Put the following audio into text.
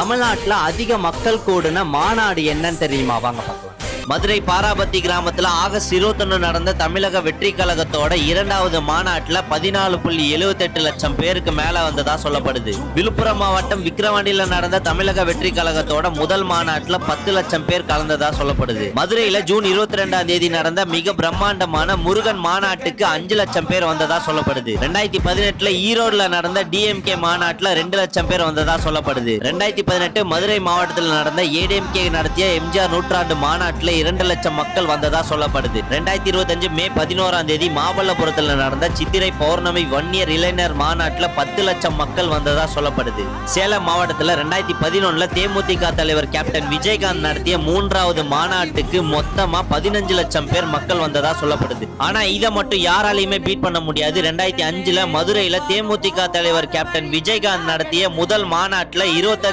தமிழ்நாட்டுல அதிக மக்கள் கூடின மாநாடு என்னன்னு தெரியுமா? வாங்க பார்க்கலாம். மதுரை பாராபத்தி கிராமத்துல ஆகஸ்ட் 21 நடந்த தமிழக வெற்றி கழகத்தோட இரண்டாவது மாநாட்டுல 14.78 லட்சம் பேருக்கு மேல வந்ததா சொல்லப்படுது. விழுப்புரம் மாவட்டம் விக்கிரவாண்டியில நடந்த தமிழக வெற்றி கழகத்தோட முதல் மாநாட்டுல 10 லட்சம் பேர் கலந்ததா சொல்லப்படுது. மதுரையில ஜூன் 22ஆம் தேதி நடந்த மிக பிரம்மாண்டமான முருகன் மாநாட்டுக்கு 5 லட்சம் பேர் வந்ததா சொல்லப்படுது. 2018 ஈரோடுல நடந்த டிஎம்கே மாநாட்டுல 2 லட்சம் பேர் வந்ததா சொல்லப்படுது. 2018 மதுரை மாவட்டத்தில் நடந்த ஏடிஎம்கே நடத்திய எம்ஜிஆர் நூற்றாண்டு மாநாட்டுல 2 லட்சம் மக்கள் வந்ததா சொல்லப்படுது. 2025 மே 11ஆம் தேதி மாமல்லபுரத்தில் நடந்த சித்திரை பௌர்ணமி வன்னியர் இளைஞர் மாநாட்டுல 10 லட்சம் மக்கள் வந்ததா சொல்லப்படுது. சேலம் மாவட்டத்தில் 2011 தேமுதிக தலைவர் கேப்டன் விஜயகாந்த் நடத்திய 3வது மாநாட்டுக்கு மொத்தமா 15 லட்சம் பேர் மக்கள் வந்ததா சொல்லப்படுது. ஆனா இதை மட்டும் யாராலையுமே பீட் பண்ண முடியாது. 2005 மதுரையில தேமுதிக தலைவர் கேப்டன் விஜயகாந்த் நடத்திய முதல் மாநாட்டுல 25